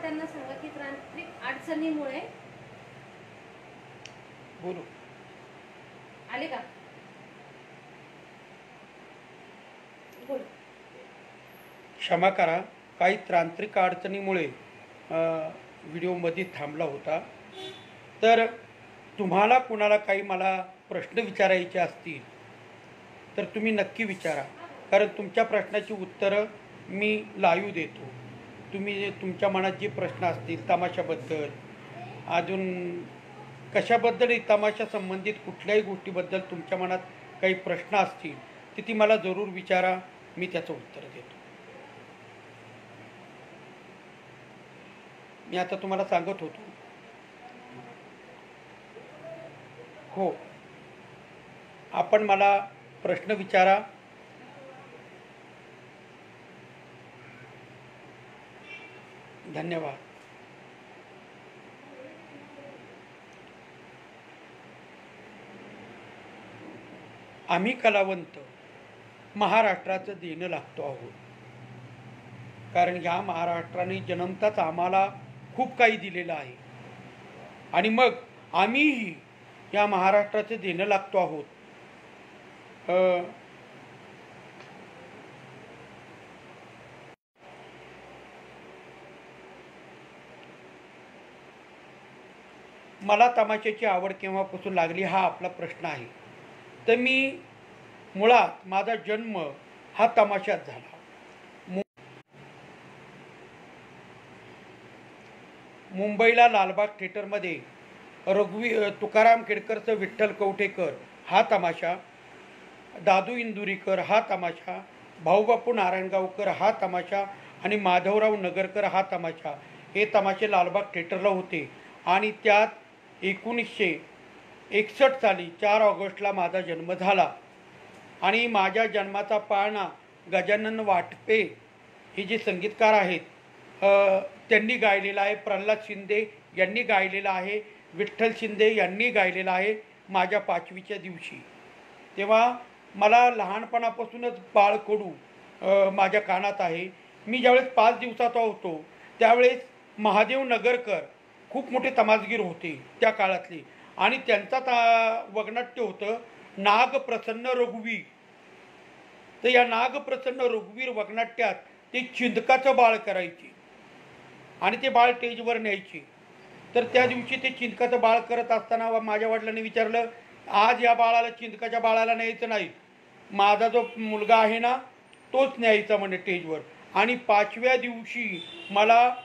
त्यांना सांगा की तांत्रिक अडचणीमुळे बोलू आले का बोल क्षमा करा, काही तांत्रिक अडचणीमुळे व्हिडिओमध्ये थांबला होता। तर तुम्हाला कुणाला काही मला प्रश्न विचारायचे असतील तर तुम्ही नक्की विचारा, कारण तुमच्या प्रश्नाची उत्तरं मी लाईव्ह देतो। तुम्ही तुमच्या मनात जे प्रश्न असतील तमाशाबद्दल, अजून कशाबद्दलही तमाशा संबंधित कुठल्याही गोष्टीबद्दल तुमच्या मनात काही प्रश्न असतील तर ती मला जरूर विचारा, मी त्याचं उत्तर देतो। मी आता तुम्हाला सांगत होतो, हो आपण मला प्रश्न विचारा। धन्यवाद। आम्ही कलावंत महाराष्ट्राचं देणं लागतो आहोत, कारण ह्या महाराष्ट्राने जन्मताच आम्हाला खूप काही दिलेलं आहे आणि मग आम्हीही या महाराष्ट्राचं देणं लागतो आहोत। मला तमाशाची आवड केव्हापासून लागली हा आपला प्रश्न आहे। तर मी मुळात माझा जन्म हा तमाशात झाला। मुंबईला लालबाग थिएटरमध्ये तुकाराम खेडकरचं विठ्ठल कवठेकर हा तमाशा, दादू इंदुरीकर हा तमाशा, भाऊबापू नारायणगावकर हा तमाशा आणि माधवराव नगरकर हा तमाशा, हे तमाशे लालबाग थिएटरला होते। आणि त्यात 1961 साली 4 ऑगस्टला माझा जन्म झाला आणि माझ्या जन्माचा पाळणा गजानन वाटपे हे जे संगीतकार आहेत त्यांनी गायलेला आहे, प्रल्हाद शिंदे यांनी गायलेला आहे, विठ्ठल शिंदे यांनी गायलेला आहे माझ्या 5वीच्या दिवशी। तेव्हा मला लहानपणापासूनच बाळकडू माझ्या कानात आहे। मी ज्यावेळेस 5 दिवसाचा होतो त्यावेळेस महादेव नगरकर खूप मोठे तमासगीर होते त्या काळातले, आणि त्यांचा वगनाट्य होतं नागप्रसन्न रघुवीर। तर या नागप्रसन्न रघुवीर वगनाट्यात ते चिंदकाचं बाळ करायचे आणि ते बाळ स्टेजवर न्यायचे। तर त्या दिवशी ते चिंदकाचं बाळ करत असताना माझ्या वडिलांनी विचारलं, आज या बाळाला, चिंदकाच्या बाळाला न्यायचं नाही, माझा जो मुलगा आहे ना तोच न्यायचा म्हणे स्टेजवर। आणि 5व्या दिवशी मला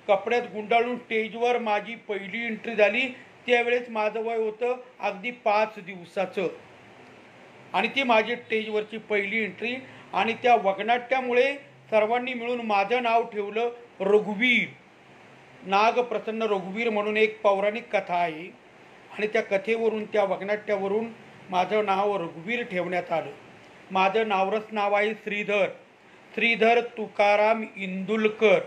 कपड्यात गुंडाळून स्टेजवर माझी पहिली एंट्री झाली। त्यावेळेस माझं वय होतं अगदी 5 दिवसाचं आणि ती माझी स्टेजवरची पहिली एंट्री। आणि त्या वगनाट्यामुळे सर्वांनी मिळून माझं नाव ठेवलं रघुवीर। नागप्रसन्न रघुवीर म्हणून एक पौराणिक कथा आहे आणि त्या कथेवरून, त्या वगनाट्यावरून माझं नाव रघुवीर ठेवण्यात आलं। माझं नावरस नाव आहे श्रीधर, श्रीधर तुकाराम इंदुलकर,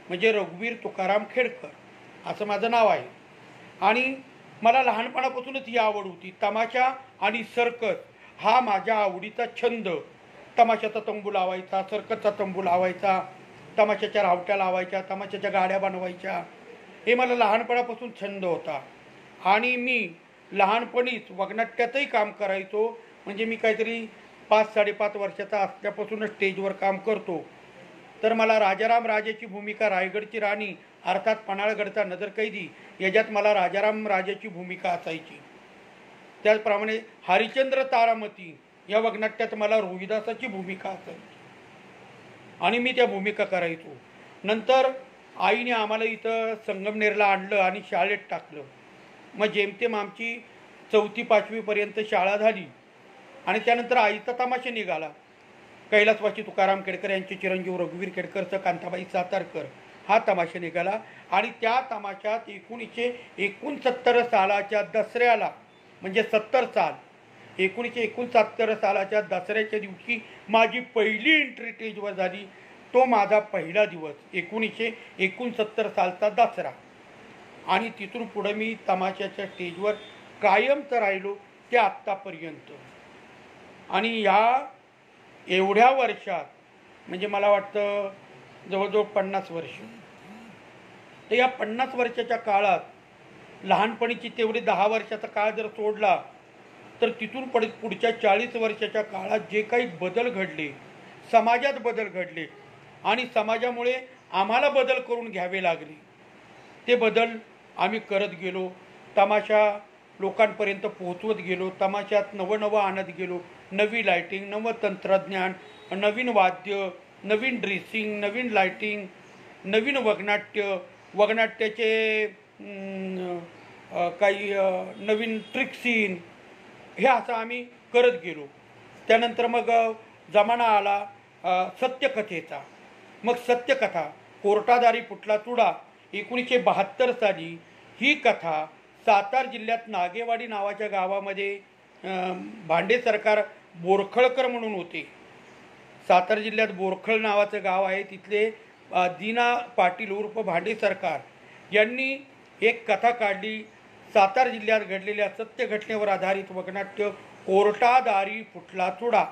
म्हणजे रघुवीर तुकाराम खेडकर असं माझं नाव आहे। आणि मला लहानपणापासूनच ही आवड होती। तमाशा आणि सर्कस हा माझ्या आवडीचा छंद। तमाशाचा तंबू लावायचा, सर्कसचा तंबू लावायचा, तमाशाच्या रावट्या लावायच्या, तमाशाच्या गाड्या बनवायच्या, हे मला लहानपणापासून छंद होता। आणि मी लहानपणीच वगनाट्यातही काम करायचो, म्हणजे मी काहीतरी 5-5.5 वर्षाचा असल्यापासूनच स्टेजवर काम करतो। तर मला राजाराम राजाची भूमिका, रायगडची राणी अर्थात पन्हाळगडचा नजरकैदी, याच्यात मला राजाराम राजाची भूमिका असायची। त्याचप्रमाणे हरिश्चंद्र तारामती या वगनाट्यात मला रोहिदासाची भूमिका असायची आणि मी त्या भूमिका करायचो। नंतर आईने आम्हाला इथं संगमनेरला आणलं आणि शाळेत टाकलं। मग जेमतेम आमची 4वी-5वीपर्यंत शाळा झाली आणि त्यानंतर आईचा तमाशा निघाला। कैलासवासी तुकाराम खेडकर यांचे चिरंजीव रघुवीर खेडकरचं कांताबाई सातारकर हा तमाशा निघाला। आणि त्या तमाशात 1969 सालाच्या दसऱ्याला, म्हणजे 70 साल, 1969 सालाच्या दसऱ्याच्या दिवशी माझी पहिली एंट्री स्टेजवर झाली। तो माझा पहिला दिवस 1969 सालचा दसरा। आणि तिथून पुढे मी तमाशाच्या स्टेजवर कायमच राहिलो ते आत्तापर्यंत। आणि या एवढ्या वर्षात, म्हणजे मला वाटतं जवळजवळ 50 वर्ष, तर या 50 वर्षाच्या काळात लहानपणीची तेवढी 10 वर्षाचा काळ जर सोडला तर तिथून पुढच्या 40 वर्षाच्या काळात जे काही बदल घडले, समाजात बदल घडले आणि समाजामुळे आम्हाला बदल करून घ्यावे लागले, ते बदल आम्ही करत गेलो. तमाशा लोकांपर्यंत पोहोचवत गेलो, तमाशात नवं आणत गेलो. नवी लायटिंग, नवं तंत्रज्ञान, नवीन वाद्य, नवीन ड्रेसिंग, नवीन लायटिंग, नवीन वगनाट्याचे काही नवीन ट्रिक सीन, हे असं आम्ही करत गेलो. त्यानंतर मग जमाना आला सत्यकथेचा. मग सत्यकथा कोर्टादारी फुटला चुडा 1972 साली ही कथा सातारा जिल्ह्यात नागेवाडी नावाच्या गावामध्ये भांडे सरकार बोरखळकर म्हणून होते. सातारा जिल्ह्यात बोरखळ नावाचं गाव आहे. तिथले दीना पाटील उर्फ भांडे सरकार यांनी एक कथा काढली. सातारा जिल्ह्यात घडलेल्या सत्य घटनेवर आधारित वगनाट्य कोर्टादारी फुटला चुडा,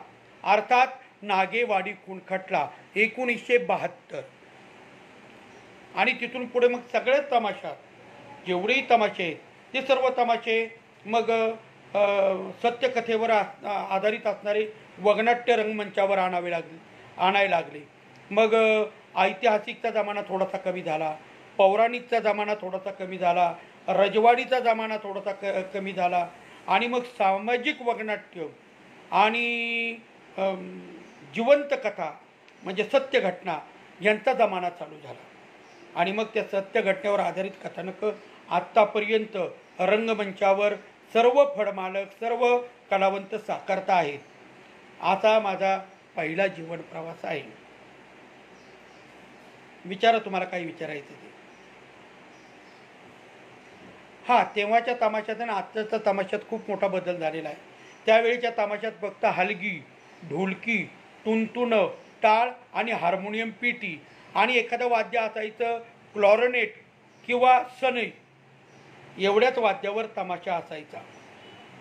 अर्थात नागेवाडी खून खटला, 1972. आणि तिथून पुढे मग सगळेच तमाशा, जेवढेही तमाशे आहेत ते सर्व तमाशे मग सत्यकथेवर आधारित असणारे वगनाट्य रंगमंचावर आणायला लागले. मग ऐतिहासिकचा जमाना थोडासा कमी झाला, पौराणिकचा जमाना थोडासा कमी झाला, रजवाडीचा जमाना थोडासा कमी झाला आणि मग सामाजिक वगनाट्य आणि जिवंत कथा म्हणजे सत्य घटना यांचा जमाना चालू झाला. आणि मग त्या सत्य घटनेवर आधारित कथानकं आत्तापर्यंत रंगमंचावर सर्व फळमालक, सर्व कलावंत साकारत आहेत. आता माझा पहिला जीवन प्रवास आहे. विचारा तुम्हाला काही विचारायचं ते. हां, तेव्हाच्या तमाशात आणि आत्ताच्या तमाशात खूप मोठा बदल झालेला आहे. त्यावेळीच्या तमाशात फक्त हलगी, ढोलकी, तुणतुण, टाळ आणि हार्मोनियम पेटी आणि एखादं वाद्य असायचं क्लॉरनेट किंवा सनई, एवढ्याच वाद्यावर तमाशा असायचा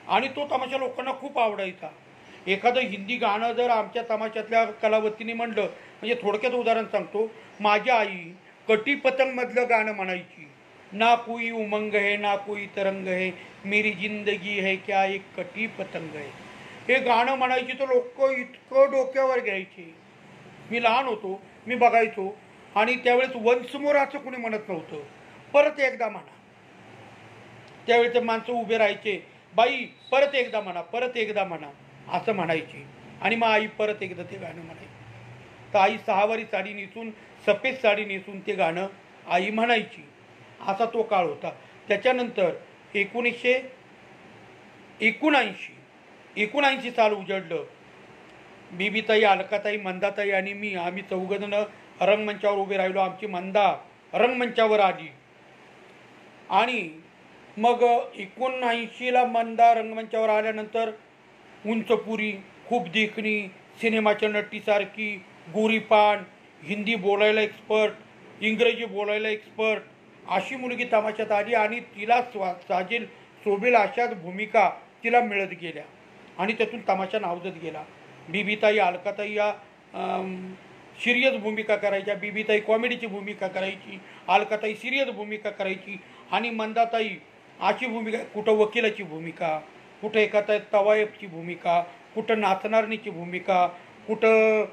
आणि तो तमाशा लोकांना खूप आवडायचा. एखादं हिंदी गाणं जर आमच्या तमाशातल्या कलावतीने म्हणलं, म्हणजे थोडक्यात उदाहरण सांगतो, माझी आई कटी पतंगमधलं गाणं म्हणायची, ना कोई उमंग है ना कोई तरंग है, मेरी जिंदगी है क्या एक कटी पतंग है. हे गाणं म्हणायची तर लोक इतकं डोक्यावर घ्यायचे. मी लहान होतो, मी बघायचो आणि त्यावेळेस वन्स मोर असं कोणी म्हणत नव्हतं, परत एकदा म्हणा. त्यावेळेस माणसं उभे राहायचे, बाई परत एकदा म्हणा, परत एकदा म्हणा असं म्हणायची आणि मग आई परत एकदा ते गाणं म्हणायची. तर आई 6 वारी साडी नेसून, सफेद साडी नेसून ते गाणं आई म्हणायची. असा तो काळ होता. त्याच्यानंतर 1979 साल उजडलं. बीबीताई, अलकाताई, मंदाताई आणि मी, आम्ही 4 जण रंगमंचावर उभे राहिलो. आमची मंदा रंगमंचावर आली आणि मग 79ला मंदा रंगमंचावर आल्यानंतर उंचपुरी, खूप देखणी, सिनेमाच्या नटीसारखी, गोरीपान, हिंदी बोलायला एक्सपर्ट, इंग्रजी बोलायला एक्सपर्ट अशी मुलगी तमाशात आली आणि तिला साजेल शोभेल अशाच भूमिका तिला मिळत गेल्या आणि त्यातून तमाशा नावजत गेला. बीबीताई, अलकाताई या सिरियस भूमिका करायच्या, बीबीताई कॉमेडीची भूमिका करायची, अलकाताई सिरियस भूमिका करायची आणि मंदाताई अशी भूमिका, कुठं वकिलाची भूमिका, कुठं एखाद्या तवायफची भूमिका, कुठं नाचणारणीची भूमिका, कुठं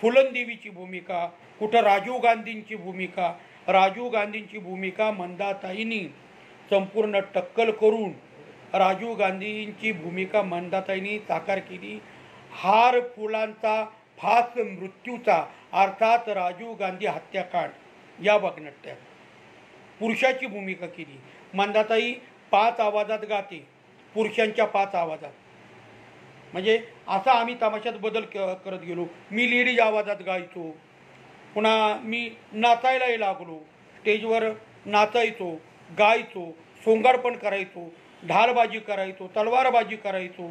फुलनदेवीची भूमिका, कुठं राजीव गांधींची भूमिका. राजीव गांधींची भूमिका मंदाताईंनी संपूर्ण टक्कल करून राजीव गांधींची भूमिका मंदाताईंनी साकार केली. हार फुलांचा फास मृत्यूचा, अर्थात राजीव गांधी हत्याकांड या वगनाट्यात पुरुषाची भूमिका केली. मंदाताई 5 आवाजात गाते, पुरुषांच्या 5 आवाजात. म्हणजे असा आम्ही तमाशात बदल करत गेलो. मी लेडीज आवाजात गायचो, पुन्हा मी नाचायलाही लागलो, स्टेजवर नाचायचो, गायचो, सोंगाडपण करायचो, ढालबाजी करायचो, तलवारबाजी करायचो.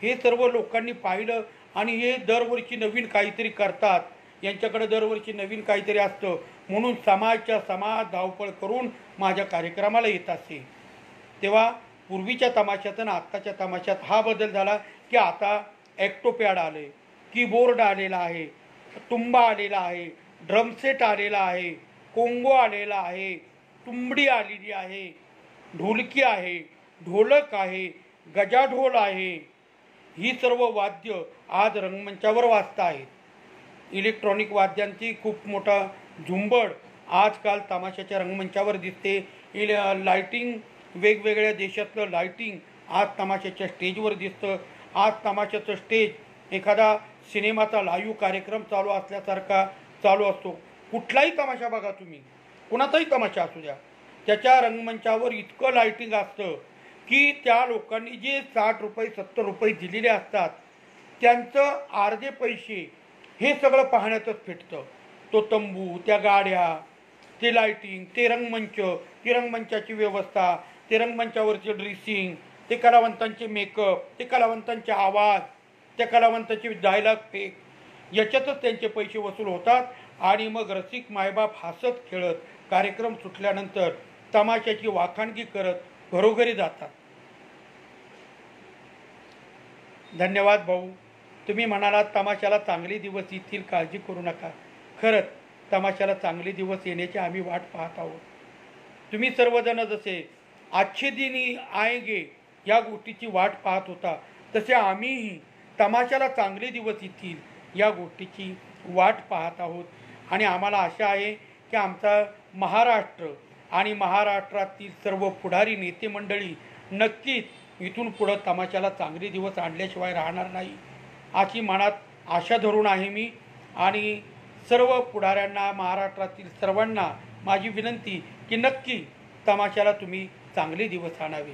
हे सर्व लोकांनी पाहिलं आणि हे दरवर्षी नवीन काहीतरी करतात, यांच्याकडे दरवर्षी नवीन काहीतरी असतं म्हणून समाज धावपळ करून माझ्या कार्यक्रमाला येत असे. तेव्हा पूर्वीच्या तमाशात आणि आत्ताच्या तमाशात हा बदल झाला की आता ॲक्टोपॅड आले, कीबोर्ड आलेला आहे, तुंबा आलेला आहे, ड्रमसेट आलेला आहे कोंगो आलेला आहे, तुंबडी आलेली आहे, ढोलकी आहे, ढोलक आहे, गजाढोल आहे. ही सर्व वाद्य आज रंगमंचावर वाजत आहेत. इलेक्ट्रॉनिक वाद्यांची खूप मोठा झुंबड आजकाल तमाशाच्या रंगमंचावर दिसते. लाइटिंग, वेगवेगळ्या देशातलं लाइटिंग आज तमाशाच्या स्टेजवर दिसतं. आज तमाशाचं स्टेज एखादा सिनेमाचा लाईव्ह कार्यक्रम चालू असल्यासारखा चालू असतो. कुठलाही तमाशा बघा तुम्ही, कुणाचाही तमाशा असू द्या, त्याच्या रंगमंचावर इतकं लाइटिंग असतं की त्या लोकांनी जे 60 रुपये 70 रुपये दिलेले असतात त्यांचं अर्धे पैसे हे सगळं पाहण्यातच फिटतं. तो तंबू, त्या गाड्या, ते लाइटिंग, ते रंगमंच, ती रंगमंचाची व्यवस्था, ते रंगमंचावरचे ड्रेसिंग, ते कलावंतांचे मेकअप, ते कलावंतांचे आवाज, त्या कलावंताचे डायलॉग फेक, याच्यातच त्यांचे पैसे वसूल होतात. आणि मग रसिक मायबाप हसत खेळत कार्यक्रम सुटल्यानंतर तमाशाची वाखाणगी करत घरोघरी जातात. धन्यवाद भाऊ. तुम्ही म्हणालात तमाशाला चांगले दिवस येतील, काळजी करू नका. खरंच तमाशाला चांगले दिवस येण्याची आम्ही वाट पाहत आहोत. तुम्ही सर्वजण जसे अच्छे दिन आएंगे या गोष्टीची वाट पाहत होता, तसे आम्हीही तमाशाला चांगले दिवस येतील या गोष्टीची वाट पाहत आहोत. आणि आम्हाला आशा आहे की आमचा महाराष्ट्र आणि महाराष्ट्रातील सर्व पुढारी नेते मंडळी नक्कीच इथून पुढं तमाशाला चांगले दिवस आणल्याशिवाय राहणार नाही अशी मनात आशा धरून आहे मी. आणि सर्व पुढाऱ्यांना, महाराष्ट्रातील सर्वांना माझी विनंती की नक्की तमाशाला तुम्ही चांगले दिवस आणावे.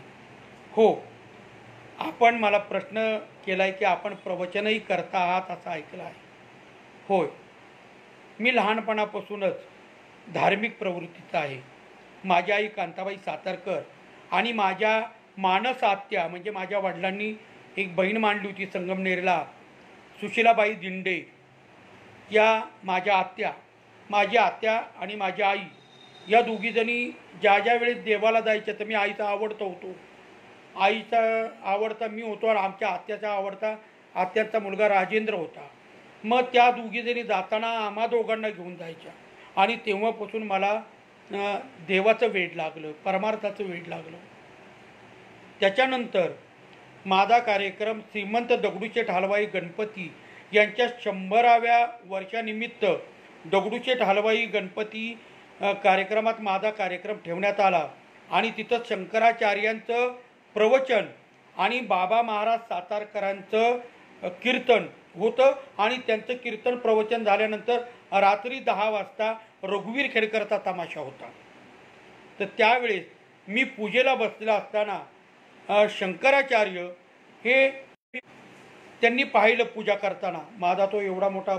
हो, आपण मला प्रश्न केला आहे की आपण प्रवचनही करता आहात असं ऐकलं आहे. होय, मी लहानपणापासूनच धार्मिक प्रवृत्तीचा आहे. माझी आई कांताबाई सातारकर आणि माझ्या मानस आत्या म्हणजे माझ्या वडिलांनी एक बहीण मांडली होती संगमनेरला, सुशीलाबाई दिंडे. या माझ्या आत्या, माझी आत्या आणि माझी आई या दोघीजणी ज्या ज्या वेळेस देवाला जायच्या तर मी आईचा आवडता होतो. आईचा आवडता मी होतो आणि आमच्या आत्याचा आवडता आत्याचा मुलगा राजेंद्र होता. मग त्या दोघीजणी जाताना आम्हा दोघांना घेऊन जायच्या. आणि तेव्हापासून मला देवाचं वेड लागलं, परमार्थाचं वेड लागलं. त्याच्यानंतर माझा कार्यक्रम श्रीमंत दगडूशेठ हलवाई गणपती यांच्या 100व्या वर्षानिमित्त दगडूशेठ हलवाई गणपती कार्यक्रमात माझा कार्यक्रम ठेवण्यात आला. आणि तिथं शंकराचार्यांचं प्रवचन आणि बाबा महाराज सातारकरांचं कीर्तन होतं. आणि त्यांचं कीर्तन प्रवचन झाल्यानंतर रात्री 10 वाजता रघुवीर खेडकरचा तमाशा होता. तर त्यावेळेस मी पूजेला बसलेला असताना शंकराचार्य हे त्यांनी पाहिलं पूजा करताना. माझा तो एवढा मोठा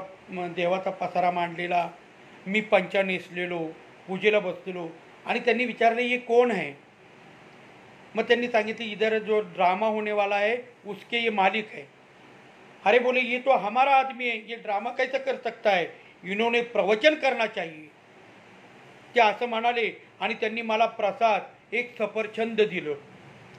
देवाचा पसारा मांडलेला, मी पंचा नेसलेलो, पूजेला बसलेलो. आणि त्यांनी विचारले ये कौन है. मग त्यांनी सांगितले इधर जो ड्रामा होने वाला है उसके ये मालिक है. अरे बोले ये तो हमारा आदमी है, ये ड्रामा कैसा कर सकता है, इन्होंने प्रवचन करना चाहिए. ते असं म्हणाले. आणि त्यांनी मला प्रसाद एक सफरचंद दिलं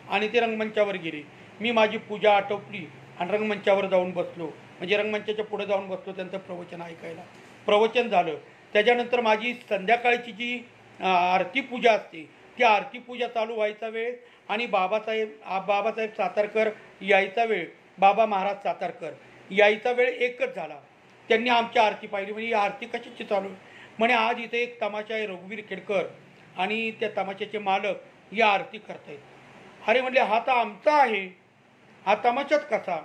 आणि ते रंगमंचावर गेले. मी माझी पूजा आटोपली आणि रंगमंचावर जाऊन बसलो, म्हणजे रंगमंचाच्या पुढे जाऊन बसलो त्यांचं प्रवचन ऐकायला. प्रवचन झालं. त्याच्यानंतर माझी संध्याकाळची जी आरती पूजा असते ती आरती पूजा चालू व्हायचा वेळ आणि बाबासाहेब सातारकर यायचा वेळ, बाबा महाराज सातारकर यायचा वेळ एकच झाला. त्यांनी आमची आरती पाहिली. म्हणजे ही आरती कशाची चालू म्हणे, आज इथे एक तमाशा आहे रघुवीर खेडकर आणि त्या तमाशाचे मालक ही आरती करतायत. अरे म्हणले हा तर आमचा आहे, हा तमाशाच कसा.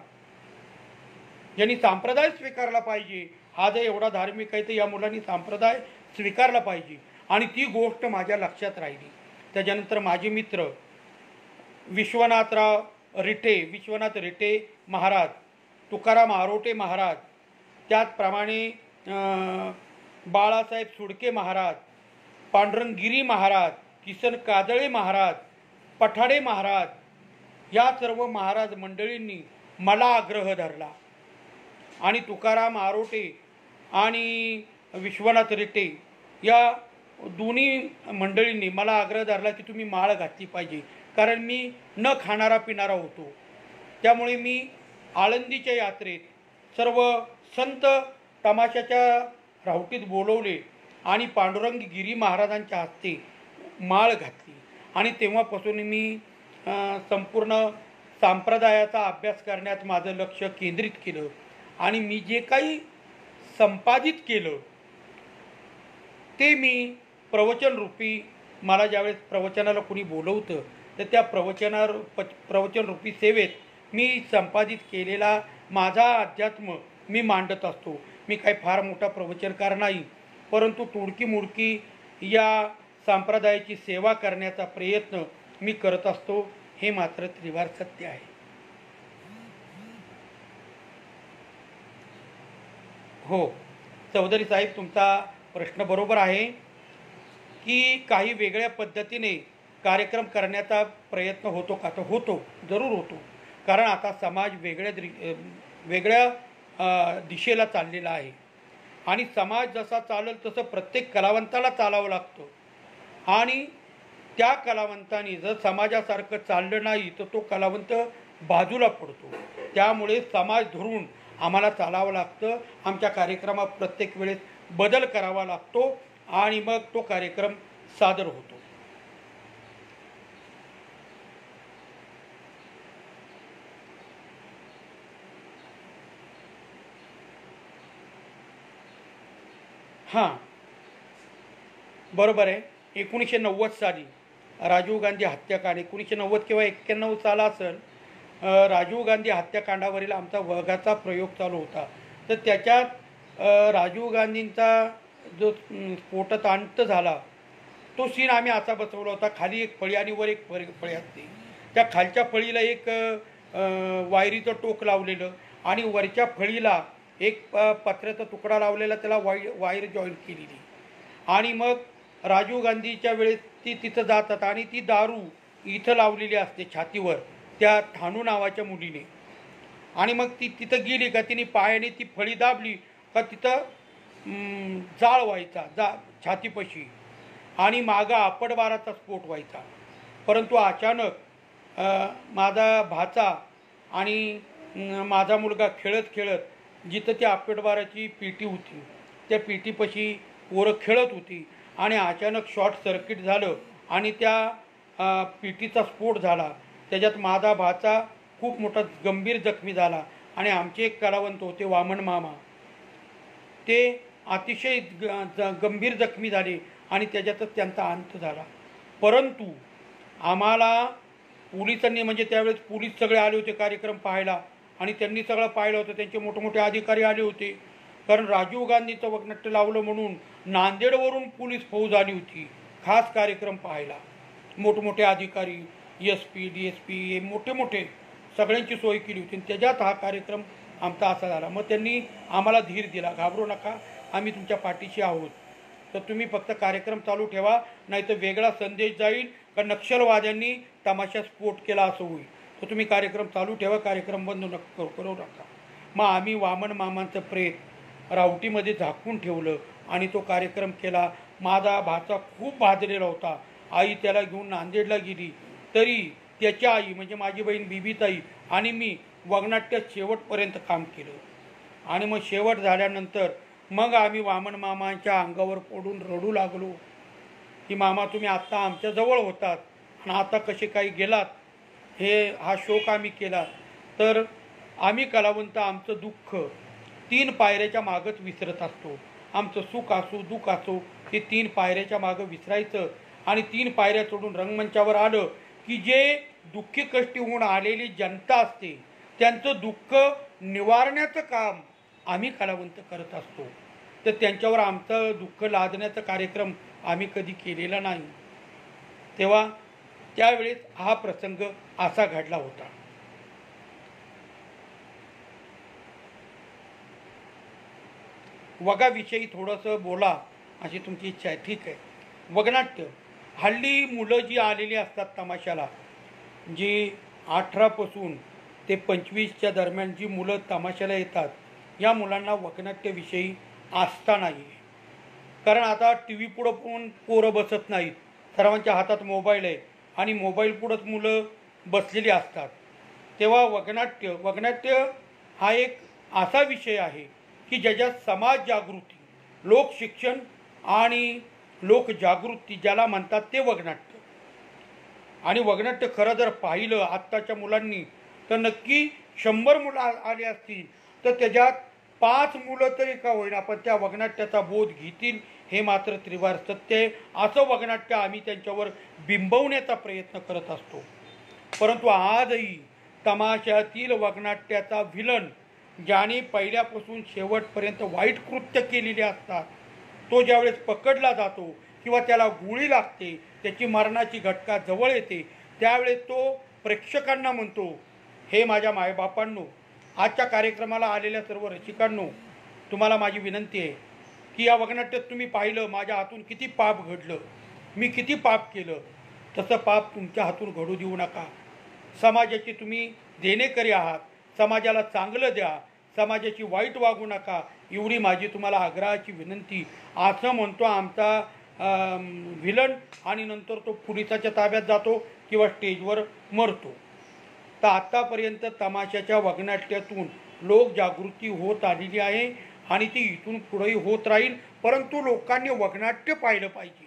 ज्यांनी संप्रदाय स्वीकारला पाहिजे, हा जर एवढा धार्मिक आहे तर या मुलांनी संप्रदाय स्वीकारला पाहिजे. आणि ती गोष्ट माझ्या लक्षात राहिली. त्याच्यानंतर माझे मित्र विश्वनाथ रिटे महाराज, तुकाराम आरोटे महाराज, त्याचप्रमाणे बाळासाहेब सुडके महाराज, पांडुरंग गिरी महाराज, किसन काजळे महाराज, पठाडे महाराज या सर्व महाराज मंडळींनी मला आग्रह धरला. आणि तुकाराम आरोटे आणि विश्वनाथ रिटे या दोन्ही मंडळींनी मला आग्रह धरला की तुम्ही माळ घातली पाहिजे. कारण मी न खाणारा पिणारा होतो. त्यामुळे मी आळंदीच्या यात्रेत सर्व संत तमाशाच्या राहुटीत बोलवले आणि पांडुरंग गिरी महाराजांच्या हस्ते माळ घातली आणि तेव्हापासून मी संपूर्ण संप्रदायाचा अभ्यास करण्यात माझं लक्ष केंद्रित केलं आणि मी जे काही संपादित केलं ते मी प्रवचनरूपी, मला ज्यावेळेस प्रवचनाला कोणी बोलवतं तर त्या प्रवचनरूपी सेवेत मी संपादित केलेला माझा अध्यात्म मी मांडत असतो. मी काही फार मोठा प्रवचनकार नाही, परंतु तुडकी मुडकी या संप्रदायाची सेवा करण्याचा प्रयत्न मी करत असतो. हे मात्र त्रिवार सत्य आहे. हो चौधरी साहेब, तुमचा प्रश्न बरोबर आहे की काही वेगळ्या पद्धतीने कार्यक्रम करण्याचा प्रयत्न होतो का? तर होतो, जरूर होतो. कारण आता समाज वेगळ्या दिशेला चाललेला आहे आणि समाज जसा चालेल तसं प्रत्येक कलावंताला चालावं लागतं आणि त्या कलावंतानी जर समाजासारखं चाललं नाही तर तो कलावंत बाजूला पडतो. त्यामुळे समाज धरून आम्हाला चालावं लागतं. आमच्या कार्यक्रमात प्रत्येक वेळेस बदल करावा लागतो आणि मग तो कार्यक्रम सादर होतो. हां बरोबर आहे. 1990 साली राजीव गांधी हत्याकांड, 1990 किंवा 91 साला असेल, राजीव गांधी हत्याकांडावरील आमचा वर्गाचा प्रयोग चालू होता. तर त्याच्यात राजीव गांधींचा जो स्फोटक अंत झाला तो सीन आम्ही असा बसवला होता. खाली एक फळी आणि वर एक फळी असते. त्या खालच्या फळीला एक वायरीचं टोक लावलेलं आणि वरच्या फळीला एक पत्र्याचा तुकडा लावलेला, त्याला वायर जॉईन केलेली. आणि मग राजीव गांधीच्या वेळेस ती तिथं जातात आणि ती दारू इथं लावलेली असते छातीवर त्या ठाणू नावाच्या मुलीने. आणि मग ती तिथं गेली का तिने पायाने ती फळी दाबली का तिथं जाळ व्हायचा छातीपाशी आणि मागं आपटबाराचा स्फोट व्हायचा. परंतु अचानक माझा भाचा आणि माझा मुलगा खेळत खेळत जिथं त्या आपटबाराची पेटी होती त्या पेटीपाशी पोरं खेळत होती आणि अचानक शॉर्ट सर्किट झालं आणि त्या पेटीचा स्फोट झाला. त्याच्यात माझा भाचा खूप मोठा गंभीर जखमी झाला आणि आमचे एक कलावंत होते वामन मामा, ते अतिशय गंभीर जखमी झाले आणि त्याच्यातच त्यांचा अंत झाला. परंतु आम्हाला पोलिसांनी, म्हणजे त्यावेळेस पोलीस सगळे आले होते कार्यक्रम पाहायला आणि त्यांनी सगळं पाहिलं होतं. त्यांचे मोठमोठे अधिकारी आले होते. कारण राजीव गांधीचं वक्तव्य लावलं म्हणून नांदेडवरून पोलीस फौज आली होती खास कार्यक्रम पाहायला. मोठमोठे अधिकारी, SP DSP हे मोठे सगळ्यांची सोय केली होती. त्याच्यात हा कार्यक्रम आमचा असा झाला. मग त्यांनी आम्हाला धीर दिला, घाबरू नका, आम्ही तुमच्या पाठीशी आहोत, तर तुम्ही फक्त कार्यक्रम चालू ठेवा, नाही तर वेगळा संदेश जाईल का नक्षलवाद्यांनी तमाशा स्फोट केला असं होईल. तर तुम्ही कार्यक्रम चालू ठेवा, कार्यक्रम बंद करू नका. मग आम्ही वामन मामांचं प्रेत रावटीमध्ये झाकून ठेवलं आणि तो कार्यक्रम केला. माझा भाचा खूप भाजलेला होता. आई त्याला घेऊन नांदेडला गेली, तरी त्याच्या आई म्हणजे माझी बहीण बीबीताई आणि मी वगनाट्यात शेवटपर्यंत काम केलं. आणि मग शेवट झाल्यानंतर मग आम्ही वामन मामांच्या अंगावर पडून रडू लागलो की मामा तुम्ही आत्ता आमच्याजवळ होतात आणि आता कसे काही गेलात. हा शोक आम्ही केला. तर आम्ही कलावंत आमचं दुःख 3 पायऱ्याच्या मागच विसरत असतो. आमचं सुख असो दुःख असो ते 3 पायऱ्याच्या मागं विसरायचं आणि 3 पायऱ्या सोडून रंगमंचावर आलं की जे दुःखी कष्टी होऊन आलेली जनता असते त्यांचं दुःख निवारण्याचं काम आम्ही कलावंत करत असतो. तर त्यांच्यावर आमचं दुःख लादण्याचा कार्यक्रम आम्ही कधी केलेला नाही. तेव्हा त्यावेळेस हा प्रसंग असा घडला होता. वगाविषयी थोडंसं बोला अशी तुमची इच्छा आहे, ठीक आहे. वगनाट्य हल्ली मुलं जी आलेली असतात तमाशाला, जी 18 पासून ते 25च्या दरम्यान जी मुलं तमाशाला येतात, या मुलांना वगनाट्याविषयी आस्था नाही. कारण आता TV पुढं पण पोरं बसत नाहीत, सर्वांच्या हातात मोबाईल आहे आणि मोबाईल पुढंच मुलं बसलेली असतात. तेव्हा वगनाट्य हा एक असा विषय आहे की ज्याच्यात समाज जागृती, लोकशिक्षण आणि लोकजागृती ज्याला म्हणतात ते वगनाट्य. आणि वगनाट्य खरं जर पाहिलं आत्ताच्या मुलांनी तर नक्की 100 मुलं आली असतील तर त्याच्यात 5 मुलं तरी का होईना पण त्या वगनाट्याचा बोध घेतील हे मात्र त्रिवार सत्य आहे. असं वगनाट्य आम्ही त्यांच्यावर बिंबवण्याचा प्रयत्न करत असतो. परंतु आजही तमाशातील वगनाट्याचा व्हिलन ज्याने पहिल्यापासून शेवटपर्यंत वाईट कृत्य केलेले असतात तो ज्यावेळेस पकडला जातो किंवा त्याला गोळी लागते, त्याची मरणाची घटका जवळ येते, त्यावेळेस तो प्रेक्षकांना म्हणतो, हे माझ्या मायबापांनो, आजच्या कार्यक्रमाला आलेल्या सर्व रसिकांनो, तुम्हाला माझी विनंती आहे की या वगनाट्यात तुम्ही पाहिलं माझ्या हातून किती पाप घडलं, मी किती पाप केलं, तसं पाप तुमच्या हातून घडू देऊ नका. समाजाची तुम्ही देणेकरी आहात, समाजाला चांगलं द्या, समाजाची वाईट वागू नका, एवढी माझी तुम्हाला आग्रहाची विनंती. असं म्हणतो आमचा व्हिलन आणि नंतर तो पोलिसाच्या ताब्यात जातो किंवा स्टेजवर मरतो. तर आत्तापर्यंत तमाशाच्या वगनाट्यातून लोकजागृती होत आलेली आहे आणि ती इथून पुढेही होत राहील. परंतु लोकांनी वगनाट्य पाहिलं पाहिजे,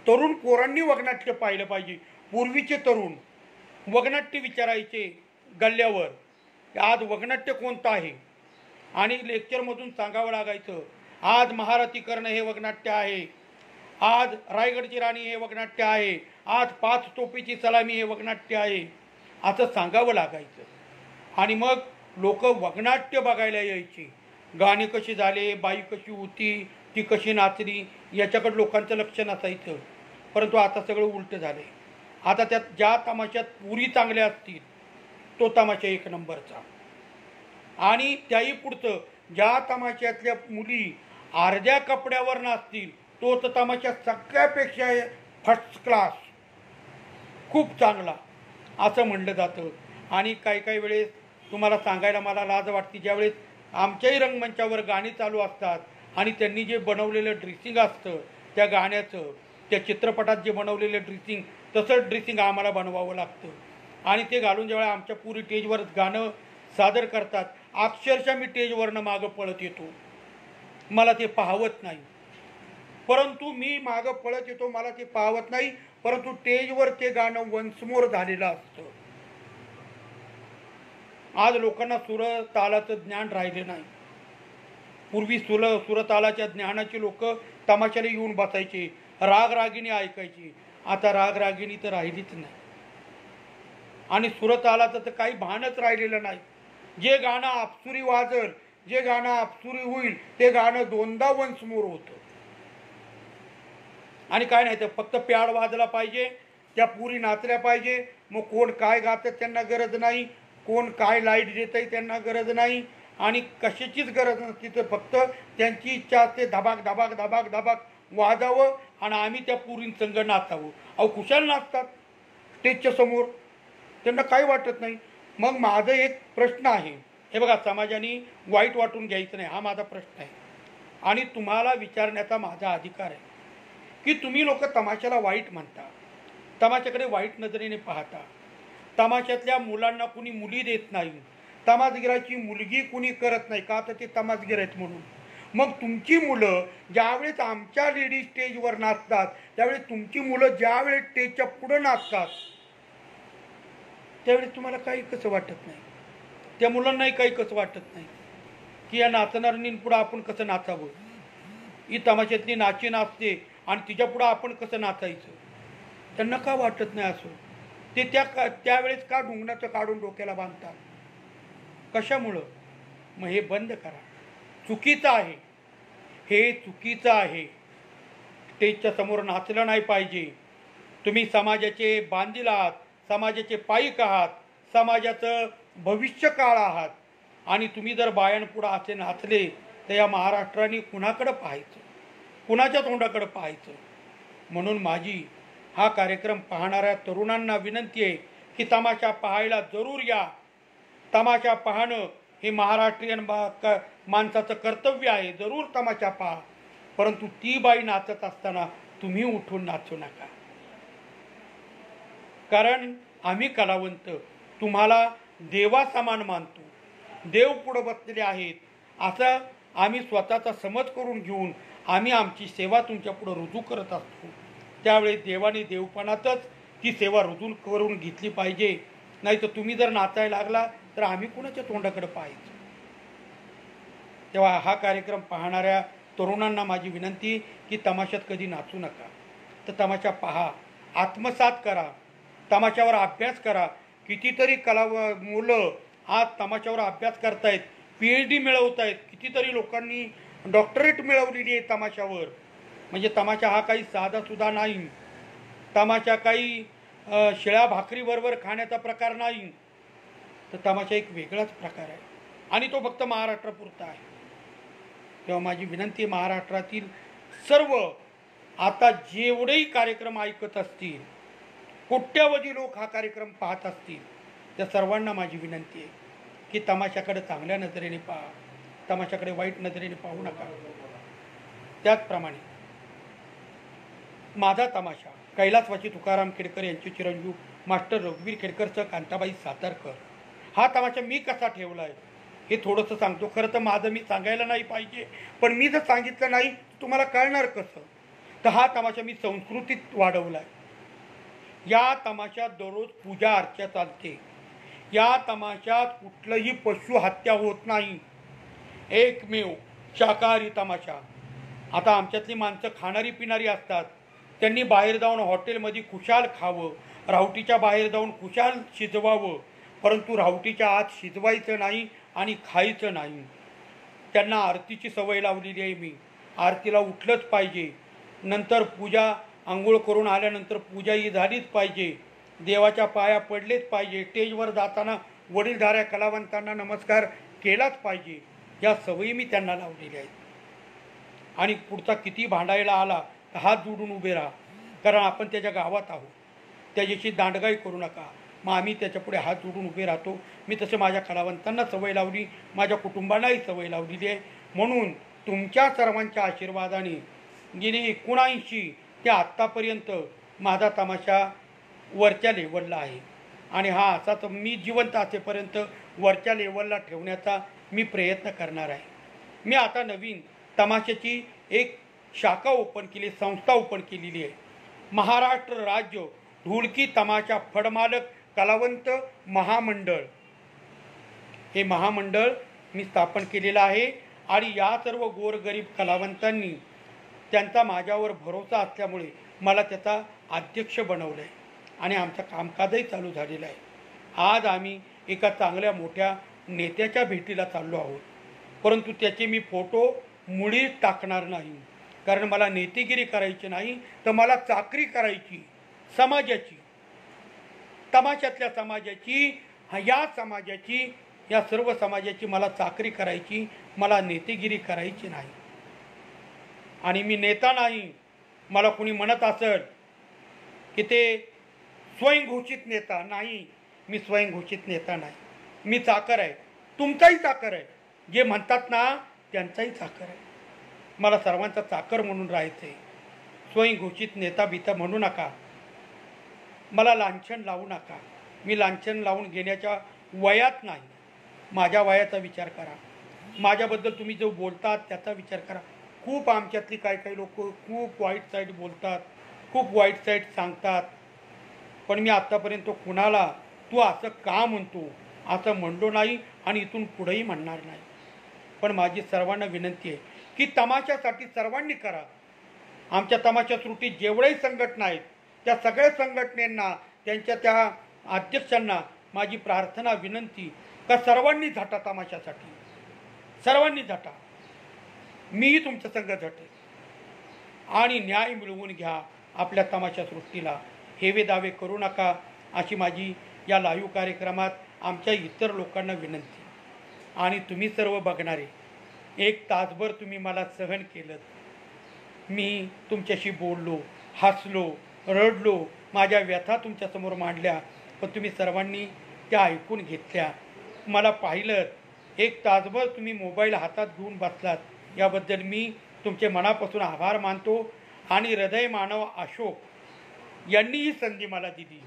तरुण पोरांनी वगनाट्य पाहिलं पाहिजे. पूर्वीचे तरुण वगनाट्य विचारायचे गल्ल्यावर, आज वगनाट्य कोणतं आहे, आणि लेक्चरमधून सांगावं लागायचं आज महारथी करणं हे वगनाट्य आहे, आज रायगडची राणी हे वगनाट्य आहे, आज 5 तोफीची सलामी हे वगनाट्य आहे, असं सांगावं लागायचं. आणि मग लोक वगनाट्य बघायला यायची. गाणी कशी झाले, बाई कशी होती, ती कशी नाचली, याच्याकडे लोकांचं लक्ष नसायचं. परंतु आता सगळं उलटं झालं. आता त्यात ज्या तमाशात पुरी चांगल्या असतील तो तमाशा 1 नंबरचा, आणि त्याही पुढचं ज्या तमाशातल्या मुली अर्ध्या कपड्यावर नाचतील तो तर तमाशा सगळ्यापेक्षा फर्स्ट क्लास, खूप चांगला असं म्हणलं जातं. आणि काही वेळेस तुम्हाला सांगायला मला लाज वाटते, ज्यावेळेस आमच्याही रंगमंचावर गाणी चालू असतात आणि त्यांनी जे बनवलेलं ड्रेसिंग असतं त्या गाण्याचं, त्या चित्रपटात जे बनवलेलं ड्रेसिंग तसंच ड्रेसिंग आम्हाला बनवावं लागतं. आणि ते घालून जेव्हा आमच्या पुरी स्टेजवर गाणं सादर करतात, अक्षरशः मी स्टेजवरनं मागं पळत येतो, मला ते पाहवत नाही. परंतु मी मागं पळत येतो, मला ते पाहवत नाही, परंतु स्टेजवर ते गाणं वन्स मोर झालेलं असतं. आज लोकांना सुर तालाचं ज्ञान राहिले नाही. पूर्वी सुरतालाच्या ज्ञानाचे लोक तमाशाला येऊन बसायचे, राग रागिणी ऐकायची. आता राग रागिणी तर राहिलीच नाही आणि सुरतालाचं तर काही भानच राहिलेलं नाही. जे गाणं आपसुरी वाजल, जे गाणं आपसुरी होईल ते गाणं 2दा वन्स मोर होतं. आणि काय नाही तर फक्त प्याड वाजला पाहिजे, त्या पुरी नाचल्या पाहिजे. मग कोण काय गातं त्यांना गरज नाही, कोण काय लाईट देत आहे त्यांना गरज नाही, आणि कशाचीच गरज नसती. तर फक्त त्यांची इच्छा असते धबाक धबाक धबाक धबाक वाजावं आणि आम्ही त्या पुरींसंग नाचावं. अहो कुशाल नाचतात स्टेजच्या समोर, त्यांना काही वाटत नाही. मग माझं एक प्रश्न आहे, हे बघा, समाजाने वाईट वाटून घ्यायचं नाही, हा माझा प्रश्न आहे आणि तुम्हाला विचारण्याचा माझा अधिकार आहे की तुम्ही लोक तमाशाला वाईट म्हणता, तमाशाकडे वाईट नजरेने पाहता, तमाशातल्या मुलांना कुणी मुली देत नाही, तमासगिराची मुलगी कुणी करत नाही का, तर ते तमासगिर आहेत म्हणून. मग तुमची मुलं ज्यावेळेस आमच्या लेडीज स्टेजवर नाचतात त्यावेळेस तुमची मुलं ज्यावेळेस स्टेजच्या पुढं नाचतात त्यावेळेस तुम्हाला काही कसं वाटत नाही, त्या मुलांनाही काही कसं वाटत नाही की या नाचणाऱ्यांपुढं आपण कसं नाचावं, ही तमाशातली नाची नाचते आणि तिच्या पुढं आपण कसं नाचायचं, त्यांना का वाटत नाही. असं ते त्यावेळेस का ढुंगणाचं काढून डोक्याला बांधतात, कशामुळं. मग हे बंद करा, चुकीचं आहे, हे चुकीचं आहे. स्टेजच्या समोर नाचलं नाही पाहिजे. तुम्ही समाजाचे बांधील आहात, समाजाचे पाईक आहात, समाजाचं भविष्य काळ आहात, आणि तुम्ही जर बायांपुढं असे नाचले तर या महाराष्ट्राने कुणाकडं पाहायचं, कुणाच्या तोंडाकडं पाहायचं. म्हणून माझी हा कार्यक्रम पाहणाऱ्या तरुणांना विनंती आहे की तमाशा पाहायला जरूर या. तमाशा पाहणं हे महाराष्ट्रीयन माणसाचं कर्तव्य आहे, जरूर तमाशा पहा. परंतु ती बाई नाचत असताना तुम्ही उठून नाचू नका, कारण आम्ही कलावंत तुम्हाला देवा समान मानतो, देव पुढं बसलेले आहेत असं आम्ही स्वतःचा समज करून घेऊन आम्ही आमची सेवा तुमच्यापुढं रुजू करत असतो, त्यावेळी देवाने देवपणातच ती सेवा रुजू करून घेतली पाहिजे. नाही तर तुम्ही जर नाचायला लागला तर आम्ही कुणाच्या तोंडाकडे पाहायचं. तेव्हा हा कार्यक्रम पाहणाऱ्या तरुणांना माझी विनंती की तमाशात कधी नाचू नका. तर तमाशा पहा, आत्मसात करा, तमाशावर अभ्यास करा. कितीतरी मुलं आज तमाशावर अभ्यास करतायत, PhD मिळवत आहेत. कितीतरी लोकांनी डॉक्टरेट मिळवलेली आहे तमाशावर. म्हणजे तमाशा हा काही साधासुद्धा नाही. तमाशा काही शिळ्या भाकरीबरोबर खाण्याचा प्रकार नाही. तर तमाशा एक वेगळाच प्रकार आहे आणि तो फक्त महाराष्ट्रापुरता आहे. तेव्हा माझी विनंती, महाराष्ट्रातील सर्व आता जेवढेही कार्यक्रम ऐकत असतील, कोट्यावधी लोक हा कार्यक्रम पाहत असतील, त्या सर्वांना माझी विनंती आहे की तमाशाकडे चांगल्या नजरेने पहा, तमाशाकडे वाईट नजरेने पाहू नका. त्याचप्रमाणे माझा तमाशा कैलासवासी तुकाराम खेडकर यांचे चिरंजीव मास्टर रघुवीर खेडकरचं कांताबाई सातारकर हा तमाशा मी कसा ठेवला आहे हे थोडंसं सांगतो. खरं तर माझं मी सांगायला नाही पाहिजे, पण मी जर सांगितलं नाही तुम्हाला कळणार कसं. तर हा तमाशा मी संस्कृतीत वाढवला आहे. या तमाशात दररोज पूजा अर्चा चालते. या तमाशात कुठलंही पशु हत्या होत नाही. एकमेव शाकाहारी तमाशा. आता आमच्यातली माणसं खाणारी पिणारी असतात, त्यांनी बाहेर जाऊन हॉटेलमध्ये खुशाल खावं, रावटीच्या बाहेर जाऊन खुशाल शिजवावं, परंतु रावटीच्या आत शिजवायचं नाही आणि खायचं नाही. त्यांना आरतीची सवय लावलेली आहे मी. आरतीला उठलंच पाहिजे. नंतर पूजा, आंघोळ करून आल्यानंतर पूजा ही झालीच पाहिजे. देवाच्या पाया पडलेच पाहिजे. स्टेजवर जाताना वडीलधाऱ्या कलावंतांना नमस्कार केलाच पाहिजे. या सवयी मी त्यांना लावलेल्या आहेत. आणि पुढचा किती भांडायला आला तर हात जोडून उभे राहा, कारण आपण त्याच्या गावात आहोत. त्याच्याशी दांडगाई करू नका. मग आम्ही त्याच्यापुढे हात जोडून उभे राहतो. मी तसं माझ्या कलावंतांना सवय लावली, माझ्या कुटुंबालाही सवय लावलेली आहे. म्हणून तुमच्या सर्वांच्या आशीर्वादाने गेली 79 ते आत्तापर्यंत माझा तमाशा वरच्या लेवलला आहे. आणि हा असाच मी जिवंत असेपर्यंत वरच्या लेवलला ठेवण्याचा मी प्रयत्न करणार आहे. मी आता नवीन तमाशाची एक शाखा ओपन केली, संस्था ओपन केलेली आहे. महाराष्ट्र राज्य ढोलकी तमाशा फडमालक कलावंत महामंडळ, हे महामंडळ मी स्थापन केलेलं आहे. आणि या सर्व गोरगरीब कलावंतांनी त्यांचा माझ्यावर भरोसा असल्यामुळे मला त्याचा अध्यक्ष बनवलं आहे आणि आमचं कामकाजही चालू झालेलं आहे. आज आम्ही एका चांगल्या मोठ्या नेत्याच्या भेटीला चाललो आहोत, परंतु त्याचे मी फोटो मुळीच टाकणार नाही. कारण मला नेतेगिरी करायची नाही, तर मला चाकरी करायची समाजाची, तमाशातल्या समाजाची, या समाजाची, या सर्व समाजाची मला चाकरी करायची. मला नेतेगिरी करायची नाही. आणि मी नेता नाही. मला कोणी म्हणत असेल की ते स्वयंघोषित नेता, नाही, मी स्वयंघोषित नेता नाही. मी चाकर आहे, तुमचाही चाकर आहे. जे म्हणतात ना त्यांचाही चाकर आहे. मला सर्वांचा चाकर म्हणून राहायचं आहे. स्वयंघोषित नेता बिता म्हणू नका. मला लांछन लावू नका. मी लांछन लावून घेण्याच्या वयात नाही. माझ्या वयाचा विचार करा. माझ्याबद्दल तुम्ही जो बोलतात त्याचा विचार करा. खूप आमच्यातली काही लोक खूप वाईट साईड बोलतात, खूप वाईट साईड सांगतात, पण मी आत्तापर्यंत कुणाला तू असं का म्हणतो असं म्हणलो नाही आणि इथून पुढेही म्हणणार नाही. पण माझी सर्वांना विनंती आहे की तमाशासाठी सर्वांनी करा. आमच्या तमाशा सृष्टीत जेवढ्याही संघटना आहेत त्या सगळ्या संघटनेंना, त्यांच्या त्या अध्यक्षांना माझी प्रार्थना विनंती का सर्वांनी झटा तमाशासाठी, सर्वांनी झटा. मीही तुमच्या संघ झटे आणि न्याय मिळवून घ्या आपल्या तमाशा सृष्टीला. हेवे दावे करू नका अशी माझी या लाईव्ह कार्यक्रमात आमच्या इतर लोकांना विनंती. आणि तुम्ही सर्व बघणारे 1 तासभर तुम्ही मला सहन केलं. मी तुमच्याशी बोललो, हसलो, रडलो, माझ्या व्यथा तुमच्यासमोर मांडल्या, पण तुम्ही सर्वांनी त्या ऐकून घेतल्या. मला पाहिलं. 1 तासभर तुम्ही मोबाईल हातात घेऊन बसलात, याबद्दल मी तुमचे मनापासून आभार मानतो. आणि हृदय मानव अशोक यांनी ही संधी मला दिली,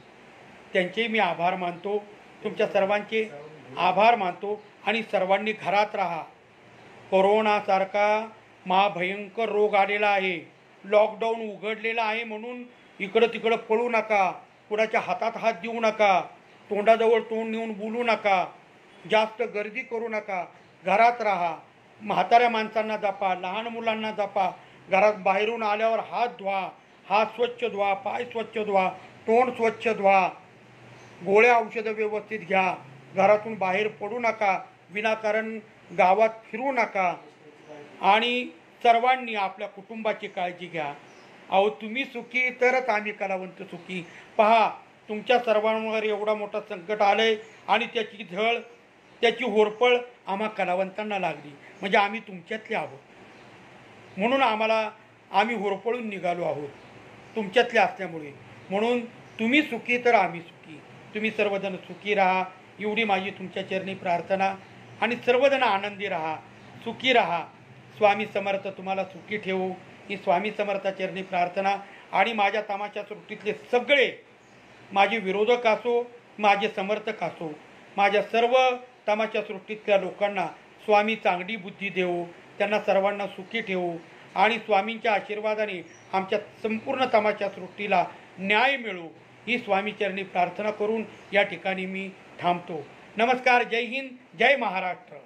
त्यांचेही मी आभार मानतो. तुमच्या सर्वांचे आभार मानतो. आणि सर्वांनी घरात राहा, कोरोनासारखा महाभयंकर रोग आलेला आहे. लॉकडाऊन उघडलेला आहे म्हणून इकडं तिकडं पळू नका, कुणाच्या हातात हात देऊ नका, तोंडाजवळ तोंड नेऊन बोलू नका, जास्त गर्दी करू नका, घरात राहा. म्हाताऱ्या माणसांना जपा, लहान मुलांना जपा. घरात बाहेरून आल्यावर हात धुवा, हात स्वच्छ धुवा, पाय स्वच्छ धुवा, तोंड स्वच्छ धुवा. गोळ्या औषधं व्यवस्थित घ्या. घरातून बाहेर पडू नका, विनाकारण गावात फिरू नका. आणि सर्वांनी आपल्या कुटुंबाची काळजी घ्या. अहो तुम्ही सुखी तरच आम्ही कलावंत सुखी. पहा, तुमच्या सर्वांवर एवढा मोठा संकट आलंय आणि त्याची झळ, त्याची होरपळ आम्हा कलावंतांना लागली. म्हणजे आम्ही तुमच्यातले आहोत, म्हणून आम्ही होरपळून निघालो आहोत तुमच्यातले असल्यामुळे. म्हणून तुम्ही सुखी तर आम्ही सुखी. तुम्ही सर्वजण सुखी राहा, एवढी माझी तुमच्या चरणी प्रार्थना. आणि सर्वजण आनंदी राहा, सुखी राहा. स्वामी समर्थ तुम्हाला सुखी ठेवू ही स्वामी समर्थ चरणी प्रार्थना. आणि माझ्या तमाशा सृष्टीतले सगळे माझे विरोधक असो, माझे समर्थक असो, माझ्या सर्व तमाशा सृष्टीतल्या लोकांना स्वामी चांगली बुद्धी देवो, त्यांना सर्वांना सुखी ठेवू. आणि स्वामींच्या आशीर्वादाने आमच्या संपूर्ण तमाशा सृष्टीला न्याय मिळो ही स्वामीचरणी प्रार्थना करून या ठिकाणी मी थांबतो. नमस्कार. जय हिंद, जय महाराष्ट्र.